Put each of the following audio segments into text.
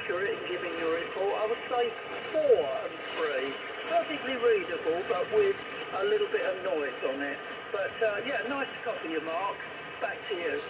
accurate in giving you a report. I would say 4 and 3. Perfectly readable, but with a little bit of noise on it. But yeah, nice to copy you, Mark. Back to you.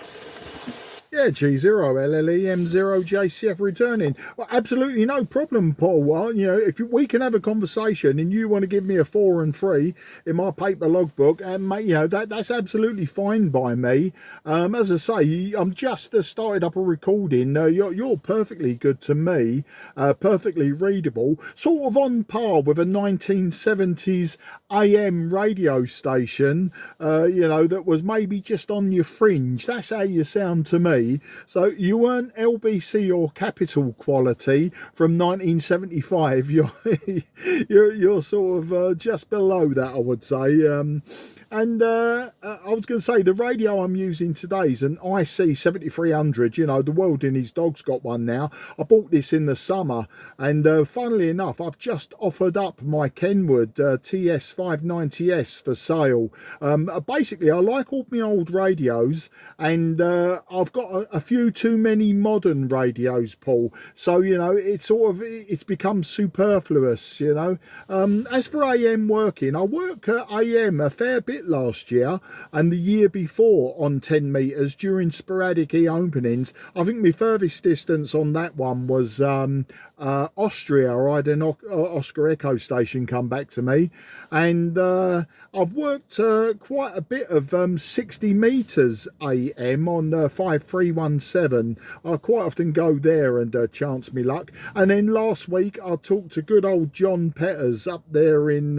Yeah, G0LLEM0JCF returning. Well, absolutely no problem, Paul. Well, you know, if we can have a conversation and you want to give me a 4 and 3 in my paper logbook, and mate, you know, that's absolutely fine by me. As I say, I'm just started up a recording. You're perfectly good to me, perfectly readable, sort of on par with a 1970s AM radio station. You know, that was maybe just on your fringe. That's how you sound to me. So you weren't LBC or Capital quality from 1975. You're sort of just below that, I would say. And I was going to say, the radio I'm using today is an IC-7300. You know, the world and his dog's got one now. I bought this in the summer, and funnily enough, I've just offered up my Kenwood TS590S for sale. Basically, I like all my old radios, and I've got a few too many modern radios, Paul. So, you know, it's become superfluous, you know. As for AM working, I work at AM a fair bit last year and the year before on 10 meters during sporadic openings. I think my furthest distance on that one was Austria. I had an Oscar Echo station come back to me, and I've worked quite a bit of 60 meters AM on 5317. I quite often go there and chance me luck. And then last week I talked to good old John Petters up there in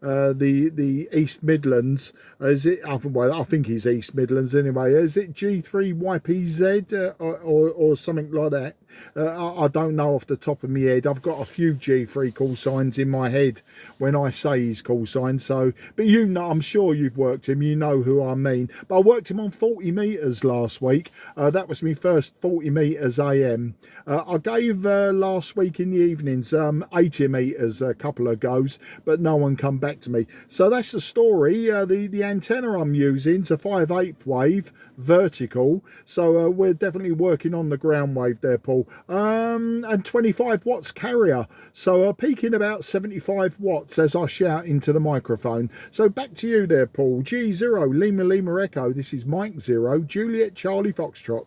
the East Midlands. Is it? Well, I think he's East Midlands anyway. Is it G3YPZ or something like that? I don't know off the top of my head. I've got a few G3 call signs in my head when I say his call sign. So, but you know, I'm sure you've worked him. You know who I mean. But I worked him on 40 meters last week. That was my first 40 meters AM. I gave last week in the evenings 80 meters a couple of goes, but no one come back to me. So that's the story. The antenna I'm using is a 5/8 wave vertical. So we're definitely working on the ground wave there, Paul. And 25 watts carrier. So peaking about 75 watts as I shout into the microphone. So back to you there, Paul. G0 Lima Lima Echo. This is Mike 0 Juliet Charlie Foxtrot.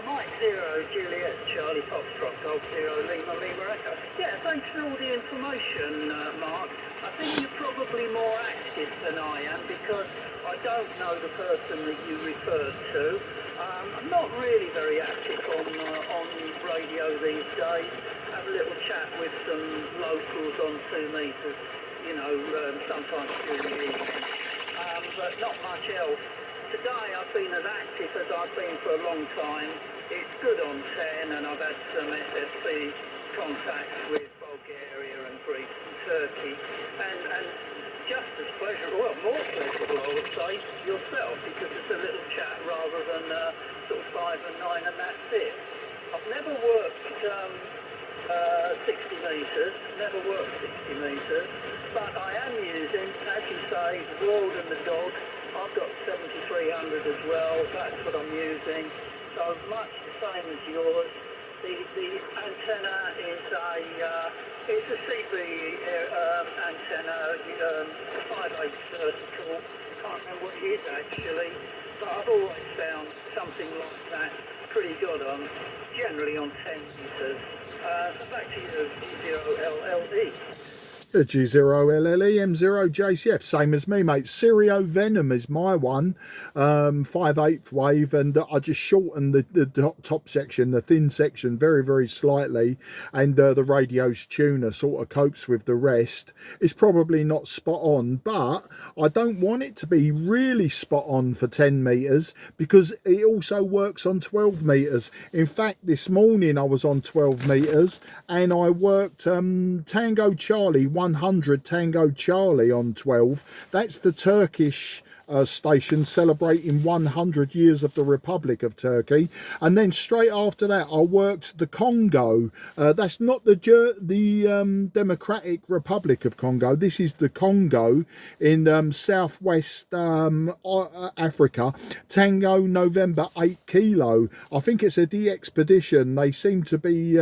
Mike 0 Juliet Charlie Foxtrot Golf 0 Lima Lima Echo. Yeah, thanks for all the information, Mark. I think you're probably more active than I am because I don't know the person that you referred to. I'm not really very active on radio these days. Have a little chat with some locals on 2 meters, you know, sometimes during the evening, but not much else. Today I've been as active as I've been for a long time. It's good on 10, and I've had some SFC contacts with Bulgaria and Greece and Turkey, and just as pleasurable, well, more pleasurable, I would say, yourself, because it's a little chat rather than sort of 5 and 9 and that's it. I've never worked 60 metres, but I am using, as you say, the World and the Dog. I've got 7300 as well, that's what I'm using, so much the same as yours. The antenna is it's a CB antenna, 5/8 vertical. Can't remember what it is actually, but I've always found something like that pretty good on, generally on 10 meters. So back to you, G0LLE. G0LLE M0JCF, same as me, mate. Sirio Venom is my one, 5/8 wave, and I just shortened the top section, the thin section, very, very slightly, and the radio's tuner sort of copes with the rest. It's probably not spot on, but I don't want it to be really spot on for 10 meters because it also works on 12 meters. In fact, this morning I was on 12 meters and I worked Tango Charlie 100 Tango Charlie on 12. That's the Turkish station celebrating 100 years of the Republic of Turkey. And then straight after that, I worked the Congo. That's not the Democratic Republic of Congo. This is the Congo in southwest Africa. Tango November 8 Kilo. I think it's a de-expedition. They seem to be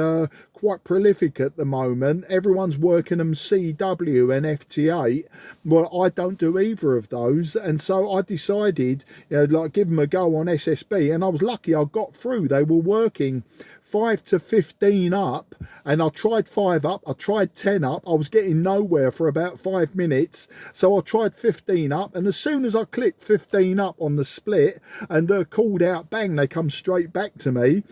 quite prolific at the moment. Everyone's working them CW and FT8. Well, I don't do either of those, and so I decided, like, give them a go on SSB, and I was lucky. I got through. They were working 5 to 15 up, and I tried 5 up, I tried 10 up. I was getting nowhere for about 5 minutes, so I tried 15 up, and as soon as I clicked 15 up on the split and called out, bang, they come straight back to me.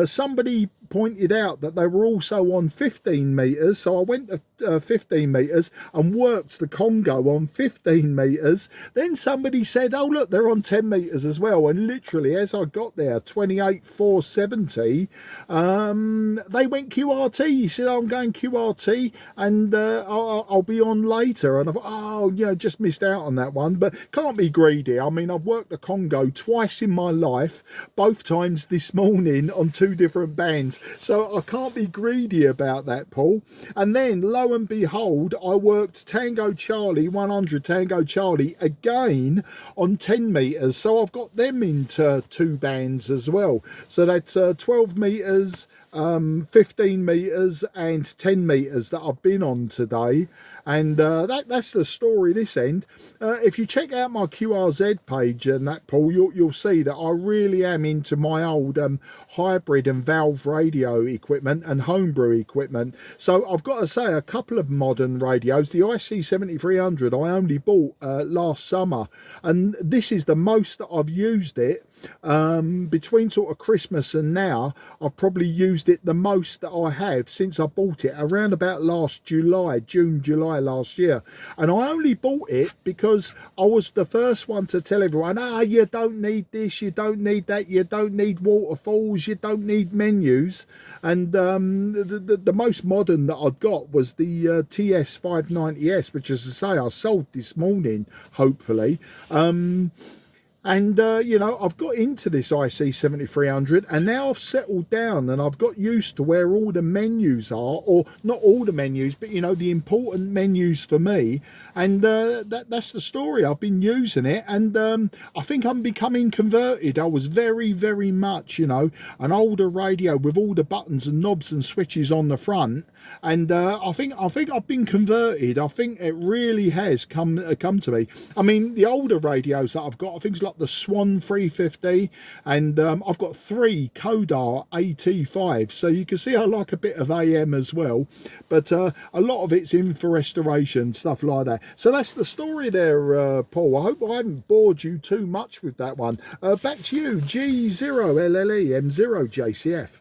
Somebody pointed out that they were also on 15 meters, so I went to 15 meters and worked the Congo on 15 meters. Then somebody said, oh look, they're on 10 meters as well, and literally as I got there, 28,470, they went QRT. He said, oh, I'm going QRT, and I'll be on later. And I thought, oh yeah, just missed out on that one, but can't be greedy. I mean, I've worked the Congo twice in my life, both times this morning on 2 different bands. So I can't be greedy about that, Paul. And then, lo and behold, I worked Tango Charlie, 100 Tango Charlie, again on 10 meters. So I've got them into 2 bands as well. So that's 12 meters, 15 meters and 10 meters that I've been on today. And that's the story this end. If you check out my QRZ page and that, Paul, you'll see that I really am into my old hybrid and valve radio equipment and homebrew equipment. So I've got to say, a couple of modern radios. The IC-7300 I only bought last summer, and this is the most that I've used it. Between sort of Christmas and now, I've probably used it the most that I have since I bought it, around about last June, July last year. And I only bought it because I was the first one to tell everyone, you don't need this, you don't need that, you don't need waterfalls, you don't need menus. And the most modern that I'd got was the TS590S, which, as I say, I sold this morning, hopefully. And, I've got into this IC-7300, and now I've settled down and I've got used to where all the menus are, or not all the menus, but, the important menus for me. And that's the story. I've been using it, and I think I'm becoming converted. I was very, very much, an older radio with all the buttons and knobs and switches on the front. And I think I've been converted. I think it really has come to me. I mean, the older radios that I've got are things like the Swan 350, and I've got 3 Kodar AT5, so you can see I like a bit of AM as well, but a lot of it's in for restoration, stuff like that. So that's the story there, Paul. I hope I haven't bored you too much with that one. Back to you, G0LLE M0 JCF.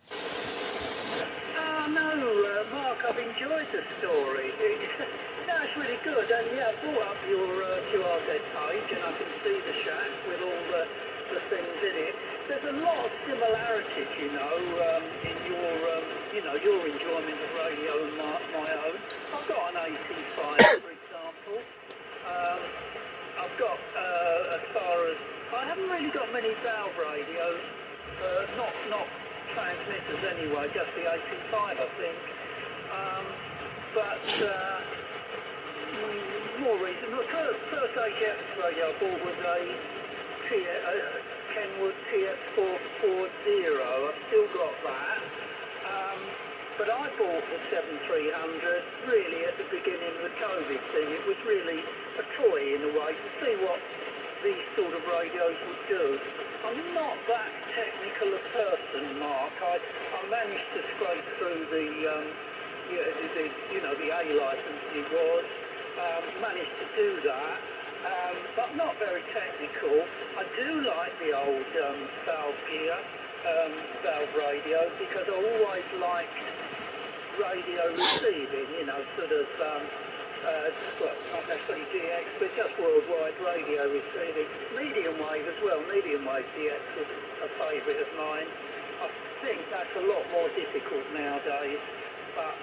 Mark, I've enjoyed the story. It's really good, and yeah, I brought up your QRZ page, and I can see the shack with all the things in it. There's a lot of similarities, in your enjoyment of radio and my own. I've got an AT5, for example. I've got, as far as, I haven't really got many valve radios, not transmitters anyway, just the AT5, I think. More recent, the first HF radio I bought was a Kenwood TS440. I've still got that. But I bought the 7300 really at the beginning of the COVID thing. It was really a toy in a way to see what these sort of radios would do. I'm not that technical a person, Mark. I managed to scrape through the A license it was. Managed to do that, but not very technical. I do like the old valve gear, valve radio, because I always liked radio receiving, sort of, well, not necessarily GX, but just worldwide radio receiving. Medium wave as well. Medium wave DX was a favourite of mine. I think that's a lot more difficult nowadays, but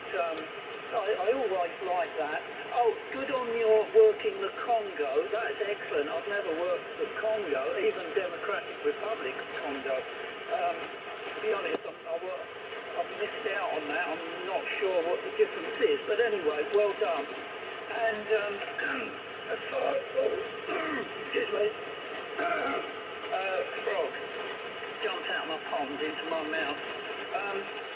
I always like that. Oh, good on your working the Congo. That's excellent. I've never worked the Congo, even Democratic Republic of Congo. To be honest, I've missed out on that. I'm not sure what the difference is. But anyway, well done. And as far as... excuse me. Frog jumped out my pond into my mouth.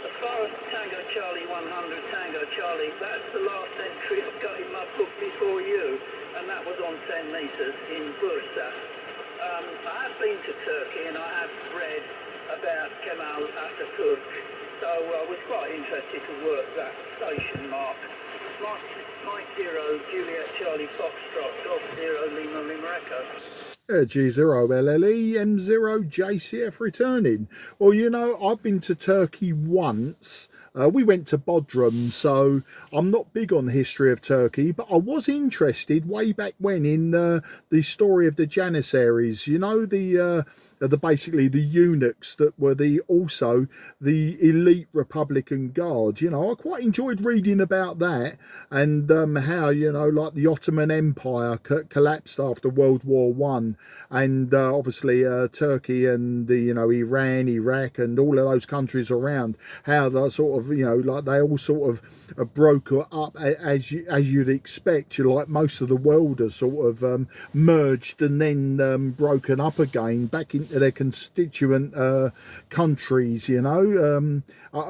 As far as Tango Charlie 100, Tango Charlie, that's the last entry I've got in my book before you, and that was on 10 metres in Bursa. I have been to Turkey and I have read about Kemal Atatürk, so I was quite interested to work that station mark. Mike 0, Juliet Charlie Foxtrot, Golf 0, Lima Lima Echo. G0 LLE M0 JCF returning. Well, you know, I've been to Turkey once. We went to Bodrum, so I'm not big on the history of Turkey, but I was interested way back when in the story of the Janissaries. You know, the basically the eunuchs that were also the elite Republican Guard. You know, I quite enjoyed reading about that, and how, you know, like the Ottoman Empire collapsed after World War One, and obviously Turkey and the, you know, Iran, Iraq, and all of those countries around, how the sort of, you know, like they all sort of broke up as you'd expect. You know, like most of the world are sort of merged and then broken up again back into their constituent countries. You know,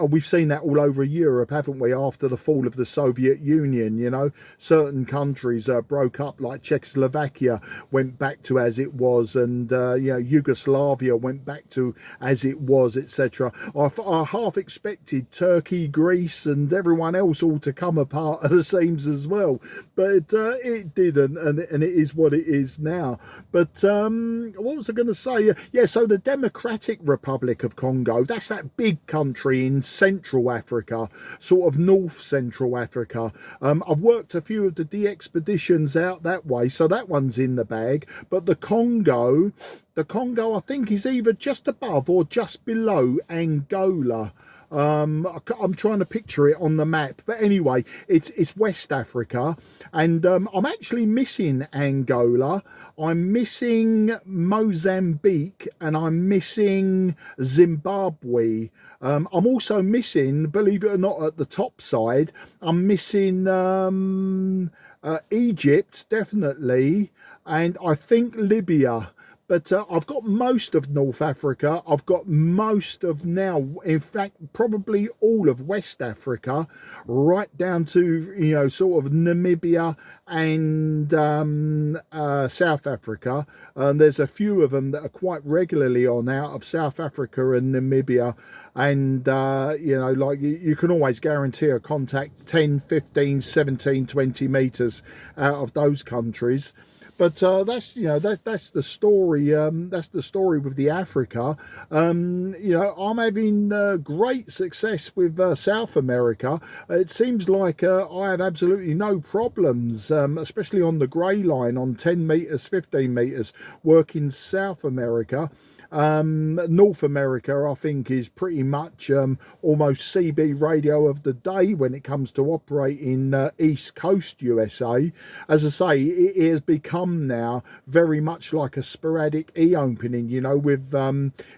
we've seen that all over Europe, haven't we? After the fall of the Soviet Union, you know, certain countries broke up, like Czechoslovakia went back to as it was, and you know, Yugoslavia went back to as it was, etc. I half expected Turkey, Greece, and everyone else all to come apart at the seams as well, but it didn't, and it is what it is now. But what was I going to say? Yeah, so the Democratic Republic of Congo, that's that big country in Central Africa, sort of North Central Africa. I've worked a few of the de-expeditions out that way, so that one's in the bag. But the Congo, I think, is either just above or just below Angola. I'm trying to picture it on the map, but anyway, it's West Africa, and I'm actually missing Angola, I'm missing Mozambique, and I'm missing Zimbabwe. I'm also missing, believe it or not, at the top side, I'm missing Egypt, definitely, and I think Libya. But I've got most of North Africa. I've got most of now, in fact, probably all of West Africa, right down to, you know, sort of Namibia and South Africa. And there's a few of them that are quite regularly on out of South Africa and Namibia. And, you know, like you can always guarantee a contact 10, 15, 17, 20 metres out of those countries. But that's, you know, that's the story. That's the story with the Africa. You know, I'm having great success with South America. It seems like I have absolutely no problems, especially on the grey line on 10 metres, 15 metres, working South America. North America, I think, is pretty much almost CB radio of the day when it comes to operating East Coast USA. As I say, it has become now very much like a sporadic e-opening, you know, with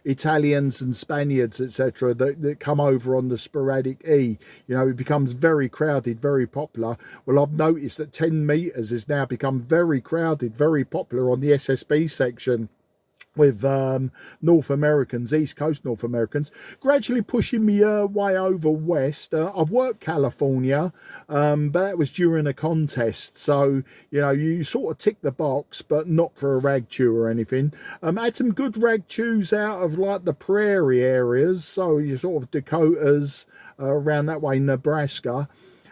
Italians and Spaniards, etc., that come over on the sporadic e. You know, it becomes very crowded, very popular. Well, I've noticed that 10 metres has now become very crowded, very popular on the SSB section, with North Americans, East Coast North Americans, gradually pushing me way over west. I've worked California, but that was during a contest, so, you know, you sort of tick the box, but not for a ragchew or anything. I had some good ragchews out of, like, the prairie areas, so you sort of Dakotas, around that way, Nebraska.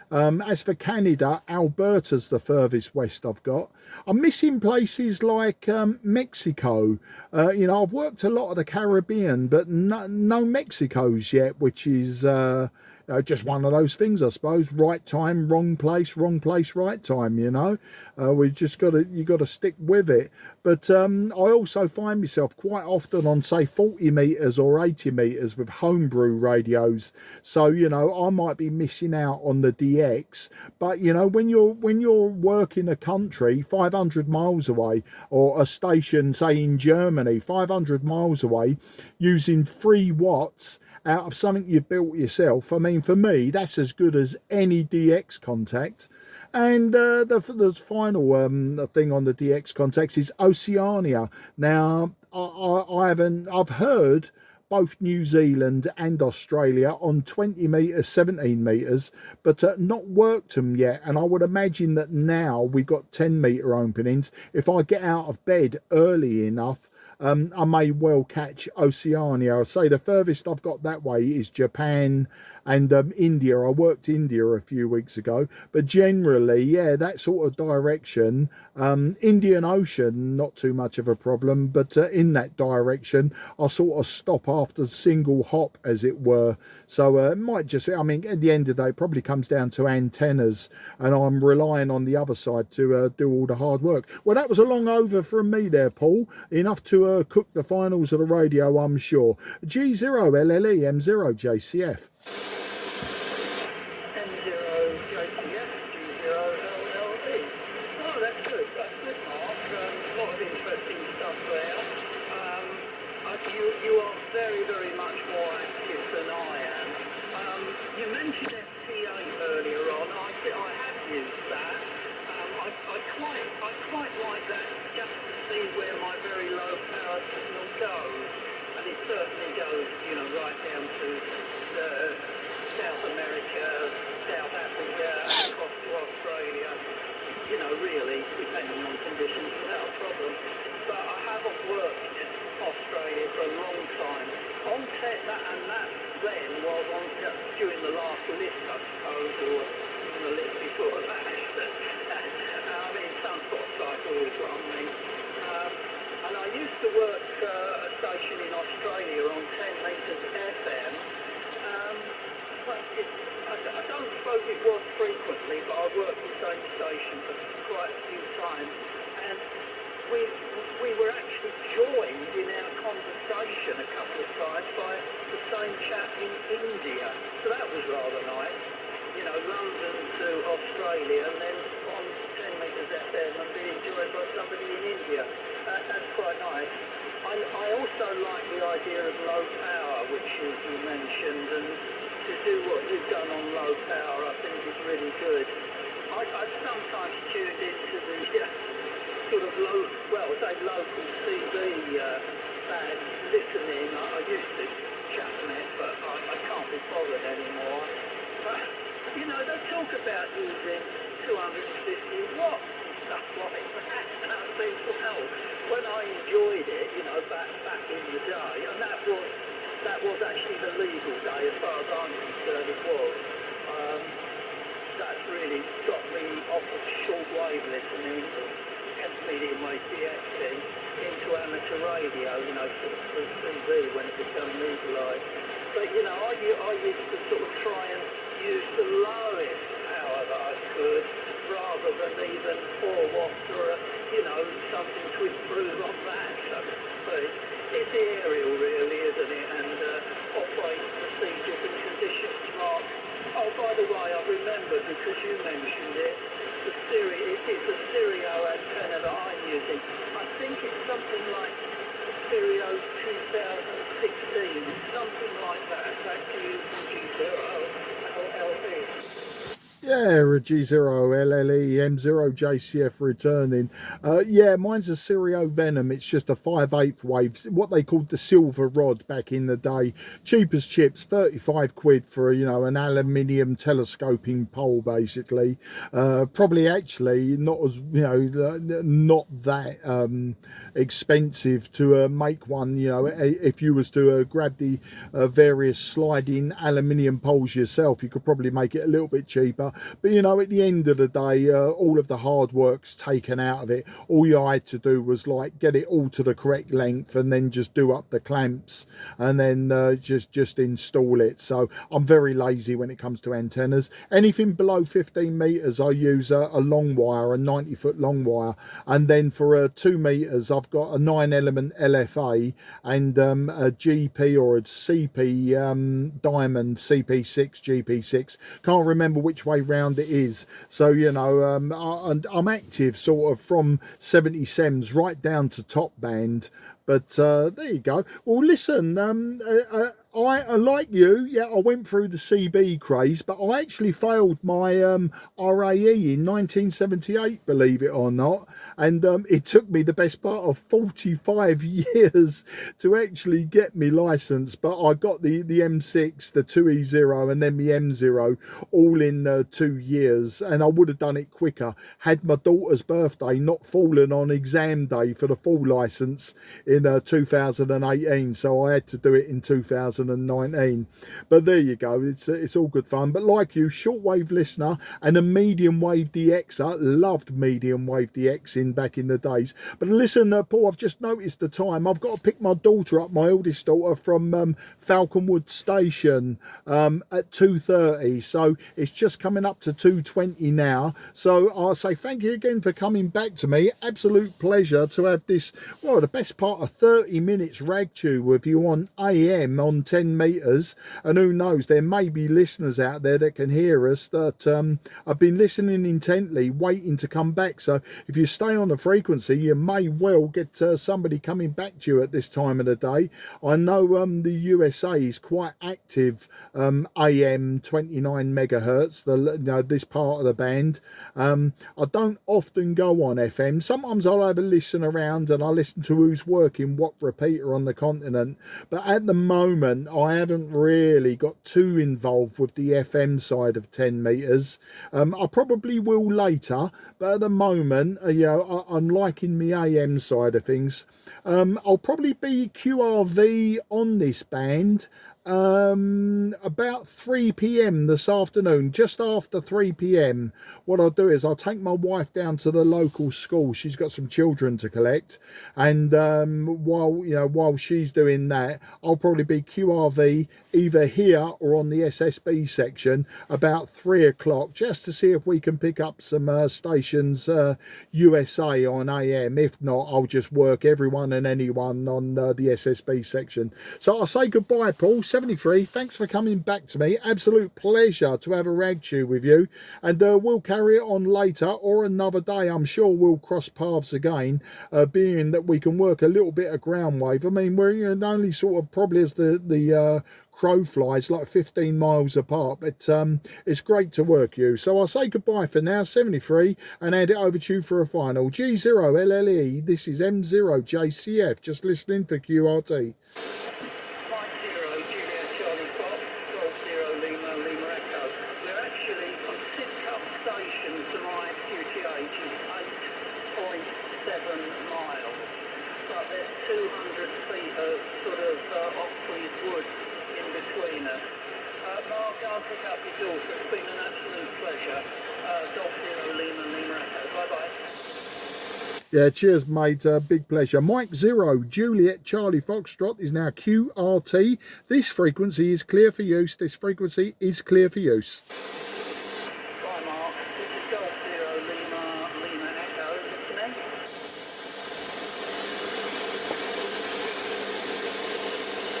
As for Canada, Alberta's the furthest west I've got. I'm missing places like Mexico. You know, I've worked a lot of the Caribbean, but no Mexico's yet, which is, just one of those things, I suppose. Right time, wrong place, right time. You know, we just you got to stick with it. But I also find myself quite often on, say, 40 meters or 80 meters with homebrew radios. So you know, I might be missing out on the DX. But you know, when you're working a country 500 miles away, or a station, say in Germany, 500 miles away, using 3 watts out of something you've built yourself, I mean, for me, that's as good as any DX contact. And the final thing on the DX contacts is Oceania. Now, I've heard both New Zealand and Australia on 20 metres, 17 metres, but not worked them yet. And I would imagine that now we've got 10 metre openings. If I get out of bed early enough, I may well catch Oceania. I say the furthest I've got that way is Japan and India. I worked India a few weeks ago, but generally, yeah, that sort of direction, Indian Ocean, not too much of a problem, but in that direction, I'll sort of stop after single hop, as it were. So it might just, I mean, at the end of the day, it probably comes down to antennas, and I'm relying on the other side to do all the hard work. Well, that was a long over from me there, Paul. Enough to cook the finals of the radio, I'm sure. G0 LLE M0 JCF. You are very, very much more active than I am. You mentioned FTA earlier on. I have used that. I quite like that, just to see where my very low power signal goes. And it certainly goes, you know, right down to South America, South Africa, across to Australia. You know, really, depending on conditions, without a problem. But I haven't worked in Australia for a long time. On set, that then was on during the last lift, I suppose, or even the lift before that. I mean, some sort of cycle is what I mean. And I used to work a station in Australia on 10 metres FM. But I don't suppose it was frequently, but I worked the same station for quite a few times. And we were actually joined in our conversation a couple of times by the same chap in India. So that was rather nice. You know, London to Australia and then on 10 metres FM and being joined by somebody in India. That's quite nice. I also like the idea of low power, which you mentioned, and to do what you've done on low power, I think is really good. I've sometimes tuned into the sort of local TV band listening. I used to chat on it, but I can't be bothered anymore. But, you know, they talk about using 250 watts and stuff like that. And I think, well, when I enjoyed it, you know, back in the day, and that was actually the legal day, as far as I'm concerned, it was. That's really got me off of shortwave listening, medium wave DX thing, into amateur radio, you know, sort of through TV when it became legalised. But, you know, I used to sort of try and use the lowest power that I could, rather than even 4 watts or, you know, something to improve on that. So it's aerial, really, isn't it? And operating procedures and conditions, Mark. Oh, by the way, I remember, because you mentioned it, it is the stereo antenna that I'm using. I think it's something like Stereo 2016, something like that. That's G0 LLE. Yeah, G0 LLE M0 JCF returning. Yeah, mine's a Stereo Venom. It's just a 5/8 wave, what they called the silver rod back in the day. Cheap as chips, 35 quid for, you know, an aluminium telescoping pole, basically. Probably actually not as, you know, not that expensive to make one, you know, if you was to grab the various sliding aluminium poles yourself, you could probably make it a little bit cheaper. But you know, at the end of the day, all of the hard work's taken out of it. All you had to do was like get it all to the correct length and then just do up the clamps and then just install it. So I'm very lazy when it comes to antennas. Anything below 15 meters I use a long wire, a 90-foot long wire, and then for 2 meters I've got a 9-element LFA and a GP or a CP diamond CP6 GP6. Can't remember which way round it is. So you know, I'm active sort of from 70 sems right down to top band. But there you go. Well, listen, I like you, yeah, I went through the CB craze, but I actually failed my RAE in 1978, believe it or not. And it took me the best part of 45 years to actually get me license. But I got the M6, the 2E0, and then the M0 all in 2 years. And I would have done it quicker had my daughter's birthday not fallen on exam day for the full license in 2018. So I had to do it in 2019. But there you go, it's all good fun. But like you, shortwave listener and a medium wave DXer, loved medium wave DX back in the days. But listen, Paul, I've just noticed the time. I've got to pick my daughter up, my eldest daughter, from Falconwood Station at 2:30. So it's just coming up to 2:20 now. So I'll say thank you again for coming back to me. Absolute pleasure to have this, well, the best part of 30 minutes ragchew with you on AM on 10 meters. And who knows, there may be listeners out there that can hear us that I've been listening intently, waiting to come back. So if you stay on the frequency, you may well get somebody coming back to you at this time of the day. I know the USA is quite active AM 29 megahertz, this part of the band. I don't often go on FM. Sometimes I'll have a listen around and I listen to who's working what repeater on the continent, but at the moment I haven't really got too involved with the FM side of 10 meters. I probably will later, but at the moment, you know, I'm liking the AM side of things. I'll probably be QRV on this band about 3 p.m. this afternoon, just after 3 p.m. What I'll do is I'll take my wife down to the local school. She's got some children to collect, and while she's doing that, I'll probably be QRV either here or on the SSB section about 3 o'clock, just to see if we can pick up some stations USA on AM. If not, I'll just work everyone and anyone on the SSB section. So I'll say goodbye, Paul. 73, thanks for coming back to me. Absolute pleasure to have a ragchew with you, and we'll carry it on later or another day. I'm sure we'll cross paths again, being that we can work a little bit of ground wave. I mean, we're only sort of probably as the crow flies, like 15 miles apart, but it's great to work you. So I'll say goodbye for now, 73, and hand it over to you for a final. G0LLE, this is M0JCF, just listening to QRT. I'll pick up your daughter. It's been an absolute pleasure. Golf Zero Lima Lima Echo. Bye-bye. Yeah, cheers, mate. Big pleasure. Mike 0, Juliet Charlie Foxtrot is now QRT. This frequency is clear for use. This frequency is clear for use.